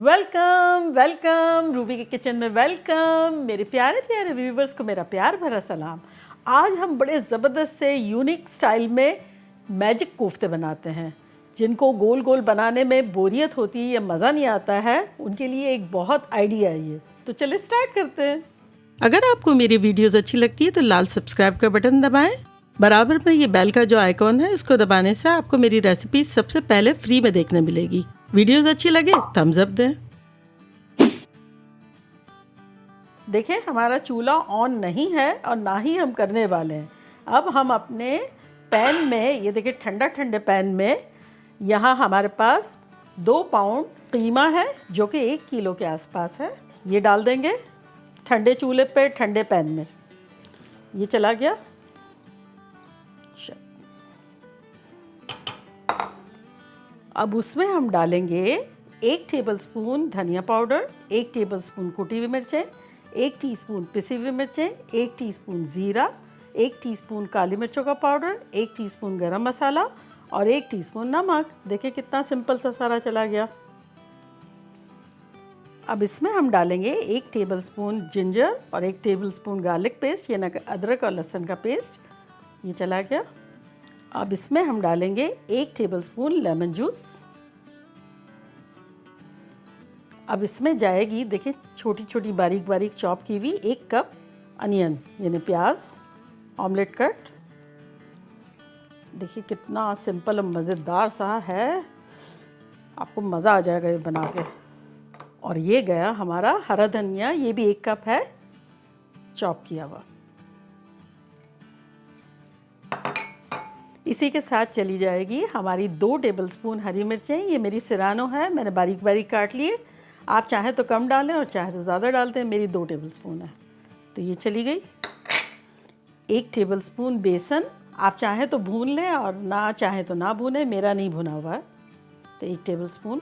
Welcome welcome Ruby के kitchen में welcome. मेरे प्यारे प्यारे व्यूवर्स को मेरा प्यार भरा सलाम। आज हम बड़े ज़बरदस्त से यूनिक स्टाइल में मैजिक कोफ्ते बनाते हैं। जिनको गोल गोल बनाने में बोरियत होती है या मज़ा नहीं आता है, उनके लिए एक बहुत आइडिया है ये। तो चलिए स्टार्ट करते हैं। अगर आपको मेरी वीडियोस अच्छी लगती है तो लाल सब्सक्राइब का बटन दबाएं। बराबर में ये बेल का जो आइकॉन है, इसको दबाने से आपको मेरी रेसिपी सबसे पहले फ्री में देखने मिलेगी। वीडियोस अच्छी लगे थम्स अप दें। देखिए, हमारा चूल्हा ऑन नहीं है और ना ही हम करने वाले हैं। अब हम अपने पैन में, ये देखिए ठंडा ठंडे पैन में, यहाँ हमारे पास 2 पाउंड कीमा है जो कि 1 किलो के आसपास है। ये डाल देंगे ठंडे चूल्हे पे, ठंडे पैन में। ये चला गया। अब उसमें हम डालेंगे 1 टेबलस्पून धनिया पाउडर, 1 टेबलस्पून कुटी हुई मिर्चें, 1 टीस्पून पिसी हुई मिर्चें, 1 टीस्पून ज़ीरा, 1 टीस्पून काली मिर्चों का पाउडर, 1 टीस्पून गरम मसाला और 1 टीस्पून नमक। देखिए कितना सिंपल सा सारा चला गया। अब इसमें हम डालेंगे 1 टेबलस्पून जिंजर और 1 टेबलस्पून गार्लिक पेस्ट, यानी अदरक और लहसुन का पेस्ट। ये चला गया। अब इसमें हम डालेंगे 1 टेबलस्पून लेमन जूस। अब इसमें जाएगी, देखिए छोटी छोटी बारीक बारीक चॉप की हुई 1 कप अनियन, यानी प्याज, ऑमलेट कट। देखिए कितना सिंपल और मज़ेदार सा है, आपको मज़ा आ जाएगा ये बना के। और ये गया हमारा हरा धनिया, ये भी 1 कप है चॉप किया हुआ। इसी के साथ चली जाएगी हमारी 2 टेबलस्पून हरी मिर्चें। ये मेरी सिरानो है, मैंने बारीक बारीक काट लिए। आप चाहें तो कम डालें और चाहे तो ज़्यादा डालते हैं। मेरी 2 टेबलस्पून है तो ये चली गई। 1 टेबलस्पून बेसन, आप चाहें तो भून लें और ना चाहें तो ना भूनें। मेरा नहीं भुना हुआ है तो 1 टेबलस्पून।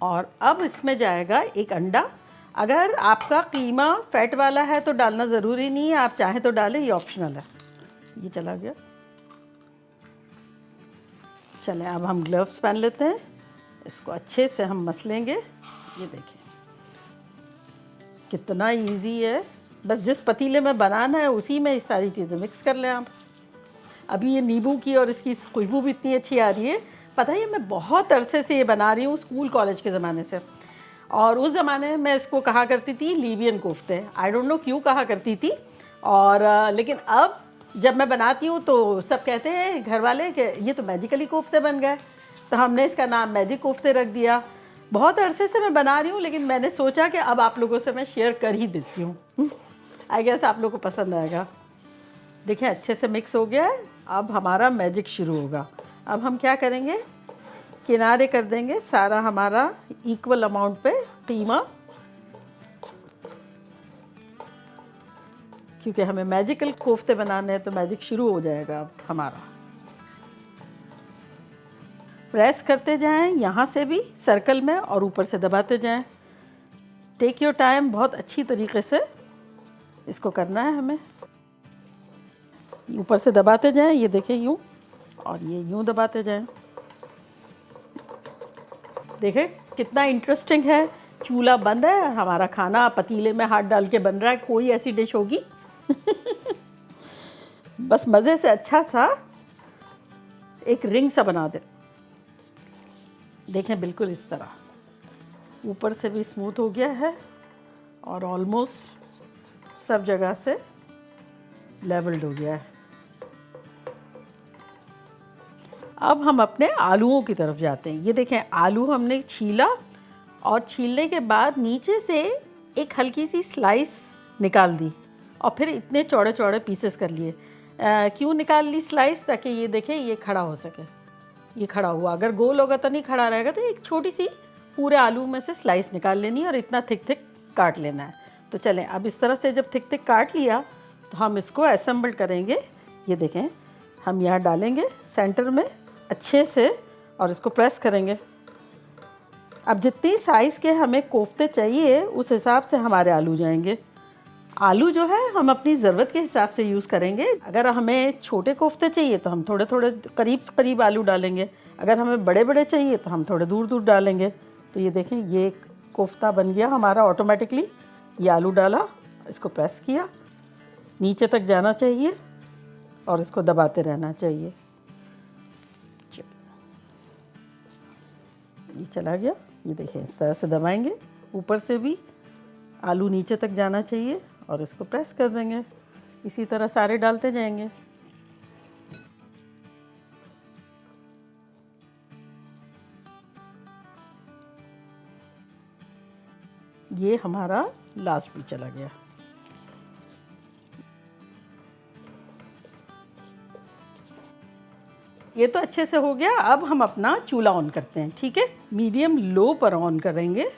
और अब इसमें जाएगा 1 अंडा। अगर आपका कीमा फैट वाला है तो डालना ज़रूरी नहीं है, आप चाहें तो डालें, ये ऑप्शनल है। ये चला गया। चलें अब हम ग्लव्स पहन लेते हैं, इसको अच्छे से हम मसलेंगे। ये देखिए कितना इजी है, बस जिस पतीले में बनाना है उसी में ये सारी चीज़ें मिक्स कर लें आप। अभी ये नींबू की और इसकी खुशबू भी इतनी अच्छी आ रही है। पता है, मैं बहुत अरसे से ये बना रही हूँ, स्कूल कॉलेज के ज़माने से। और उस ज़माने में मैं इसको कहा करती थी लीबियन कोफ्ते। आई डोंट नो क्यों कहा करती थी। और लेकिन अब जब मैं बनाती हूँ तो सब कहते हैं घर वाले कि ये तो मैजिकली कोफ्ते बन गए, तो हमने इसका नाम मैजिक कोफ्ते रख दिया। बहुत अरसे से मैं बना रही हूँ, लेकिन मैंने सोचा कि अब आप लोगों से मैं शेयर कर ही देती हूँ। आई गेस आप लोगों को पसंद आएगा। देखिए अच्छे से मिक्स हो गया है। अब हमारा मैजिक शुरू होगा। अब हम क्या करेंगे, किनारे कर देंगे सारा हमारा इक्वल अमाउंट पे कीमा, क्योंकि हमें मैजिकल कोफ्ते बनाने हैं तो मैजिक शुरू हो जाएगा अब हमारा। प्रेस करते जाएं यहाँ से भी सर्कल में और यूँ से दबाते जाएं। टेक योर टाइम, बहुत अच्छी तरीके से इसको करना है हमें। ऊपर से दबाते जाएं, ये देखिए यूँ, और ये यूँ दबाते जाएं। देखिए कितना इंटरेस्टिंग है। चूल्हा बंद है, हमारा खाना पतीले में हाथ डाल के बन रहा है। कोई ऐसी डिश होगी बस मज़े से अच्छा सा एक रिंग सा बना दे। देखें बिल्कुल इस तरह ऊपर से भी स्मूथ हो गया है और ऑलमोस्ट सब जगह से लेवल्ड हो गया है। अब हम अपने आलूओं की तरफ जाते हैं। ये देखें आलू हमने छीला और छीलने के बाद नीचे से एक हल्की सी स्लाइस निकाल दी और फिर इतने चौड़े चौड़े पीसेस कर लिए। क्यों निकाल ली स्लाइस? ताकि ये देखें ये खड़ा हो सके। ये खड़ा हुआ, अगर गोल होगा तो नहीं खड़ा रहेगा, तो एक छोटी सी पूरे आलू में से स्लाइस निकाल लेनी है और इतना थिक थिक काट लेना है। तो चलें अब इस तरह से जब थिक थिक काट लिया तो हम इसको असेंबल करेंगे। ये देखें हम यहाँ डालेंगे सेंटर में अच्छे से और इसको प्रेस करेंगे। अब जितनी साइज़ के हमें कोफ्ते चाहिए उस हिसाब से हमारे आलू जाएंगे। आलू जो है हम अपनी ज़रूरत के हिसाब से यूज़ करेंगे। अगर हमें छोटे कोफ्ते चाहिए तो हम थोड़े थोड़े करीब करीब आलू डालेंगे। अगर हमें बड़े बड़े चाहिए तो हम थोड़े दूर दूर डालेंगे। तो ये देखें, ये कोफ्ता बन गया हमारा ऑटोमेटिकली। ये आलू डाला, इसको प्रेस किया, नीचे तक जाना चाहिए और इसको दबाते रहना चाहिए। ये चला गया, ये देखें इस तरह से दबाएंगे, ऊपर से भी आलू नीचे तक जाना चाहिए और इसको प्रेस कर देंगे। इसी तरह सारे डालते जाएंगे। ये हमारा लास्ट भी चला गया। ये तो अच्छे से हो गया। अब हम अपना चूल्हा ऑन करते हैं, ठीक है। मीडियम लो पर ऑन करेंगे।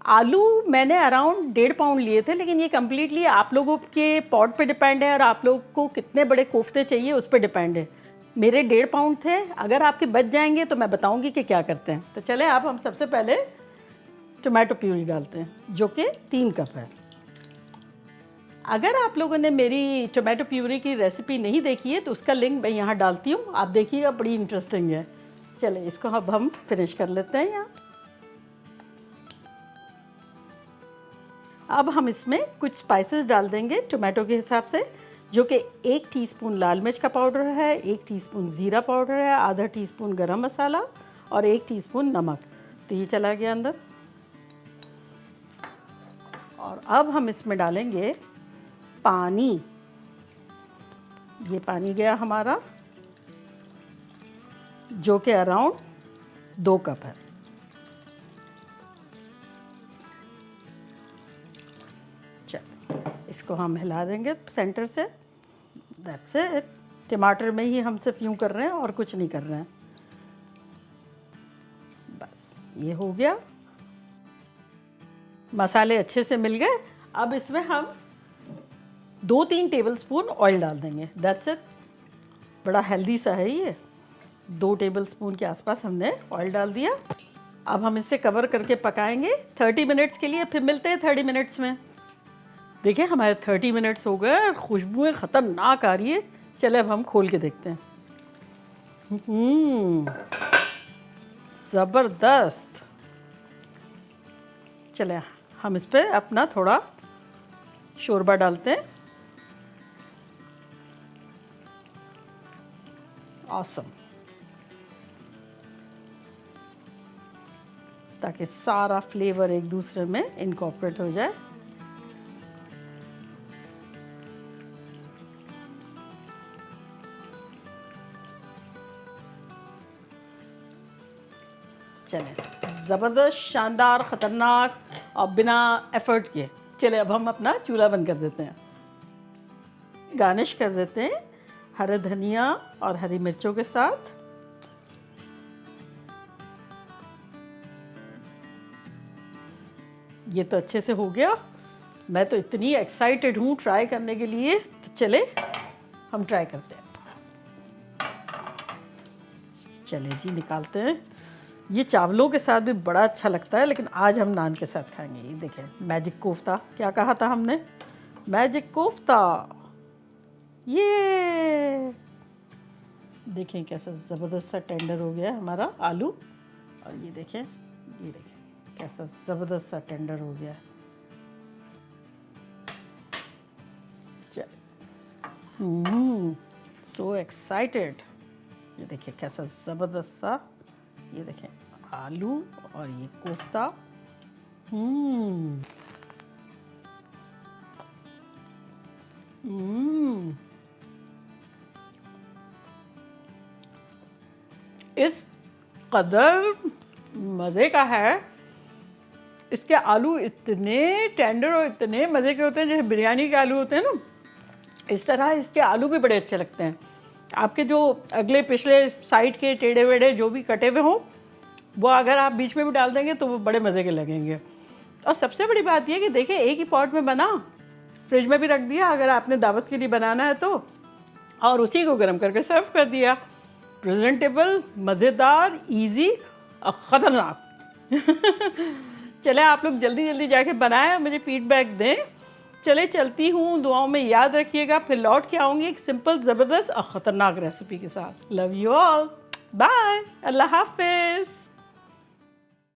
आलू मैंने अराउंड 1.5 पाउंड लिए थे, लेकिन ये कम्प्लीटली आप लोगों के पॉट पे डिपेंड है और आप लोग को कितने बड़े कोफ्ते चाहिए उस पर डिपेंड है। मेरे 1.5 पाउंड थे। अगर आपके बच जाएंगे तो मैं बताऊंगी कि क्या करते हैं। तो चले, अब हम सबसे पहले टोमेटो प्यूरी डालते हैं, जो कि 3 कप है। अगर आप लोगों ने मेरी टोमेटो प्यूरी की रेसिपी नहीं देखी है तो उसका लिंक मैं यहाँ डालती हूँ, आप देखिएगा, बड़ी इंटरेस्टिंग है। चले, इसको अब हम फिनिश कर लेते हैं यहाँ। अब हम इसमें कुछ स्पाइसेस डाल देंगे टोमेटो के हिसाब से, जो कि 1 टीस्पून लाल मिर्च का पाउडर है, 1 टीस्पून ज़ीरा पाउडर है, आधा टीस्पून गरम मसाला और 1 टीस्पून नमक। तो ये चला गया अंदर। और अब हम इसमें डालेंगे पानी। ये पानी गया हमारा, जो कि अराउंड 2 कप है। इसको हम हिला देंगे सेंटर से। That's it. टमाटर में ही हम सिर्फ यूँ कर रहे हैं और कुछ नहीं कर रहे हैं। बस ये हो गया। मसाले अच्छे से मिल गए। अब इसमें हम 2-3 टेबलस्पून ऑयल डाल देंगे। That's it. बड़ा हेल्दी सा है ये। 2 टेबलस्पून के आसपास हमने ऑयल डाल दिया। अब हम इसे कवर करके पकाएंगे 30 मिनट्स के लिए। फिर मिलते हैं 30 मिनट्स में। देखिए हमारे 30 मिनट्स हो गए और खुशबुएं ख़तरनाक आ रही है। चले अब हम खोल के देखते हैं। ज़बरदस्त। चले हम इस पर अपना थोड़ा शोरबा डालते हैं। ऑसम। ताकि सारा फ्लेवर एक दूसरे में इनकॉर्पोरेट हो जाए। चले, ज़बरदस्त, शानदार, ख़तरनाक और बिना एफर्ट के। चले अब हम अपना चूल्हा बंद कर देते हैं। गार्निश कर देते हैं हरे धनिया और हरी मिर्चों के साथ। ये तो अच्छे से हो गया। मैं तो इतनी एक्साइटेड हूँ ट्राई करने के लिए। तो चले हम ट्राई करते हैं। चले जी, निकालते हैं। ये चावलों के साथ भी बड़ा अच्छा लगता है, लेकिन आज हम नान के साथ खाएंगे। ये देखें, मैजिक कोफ्ता। क्या कहा था हमने? मैजिक कोफ्ता। ये देखें कैसा ज़बरदस्त सा टेंडर हो गया हमारा आलू। और ये देखें कैसा ज़बरदस्त सा टेंडर हो गया। So excited. ये देखिए कैसा ज़बरदस्त सा, ये देखें आलू और ये कोफ्ता। इस कदर मज़े का है। इसके आलू इतने टेंडर और इतने मज़े के होते हैं, जैसे बिरयानी के आलू होते हैं ना, इस तरह इसके आलू भी बड़े अच्छे लगते हैं। आपके जो अगले पिछले साइड के टेढ़े वेढ़े जो भी कटे हुए हों, वो अगर आप बीच में भी डाल देंगे तो वो बड़े मज़े के लगेंगे। और सबसे बड़ी बात ये कि देखिए, एक ही पॉट में बना, फ्रिज में भी रख दिया अगर आपने दावत के लिए बनाना है तो, और उसी को गर्म करके सर्व कर दिया। प्रेजेंटेबल, मज़ेदार, इजी और ख़तरनाक। चले आप लोग जल्दी जल्दी जाके बनाएं, मुझे फीडबैक दें। चले चलती हूँ, दुआओं में याद रखिएगा। फिर लौट के आऊँगी एक सिंपल, ज़बरदस्त और ख़तरनाक रेसिपी के साथ। Love you all. बाय, अल्लाह हाफिज़।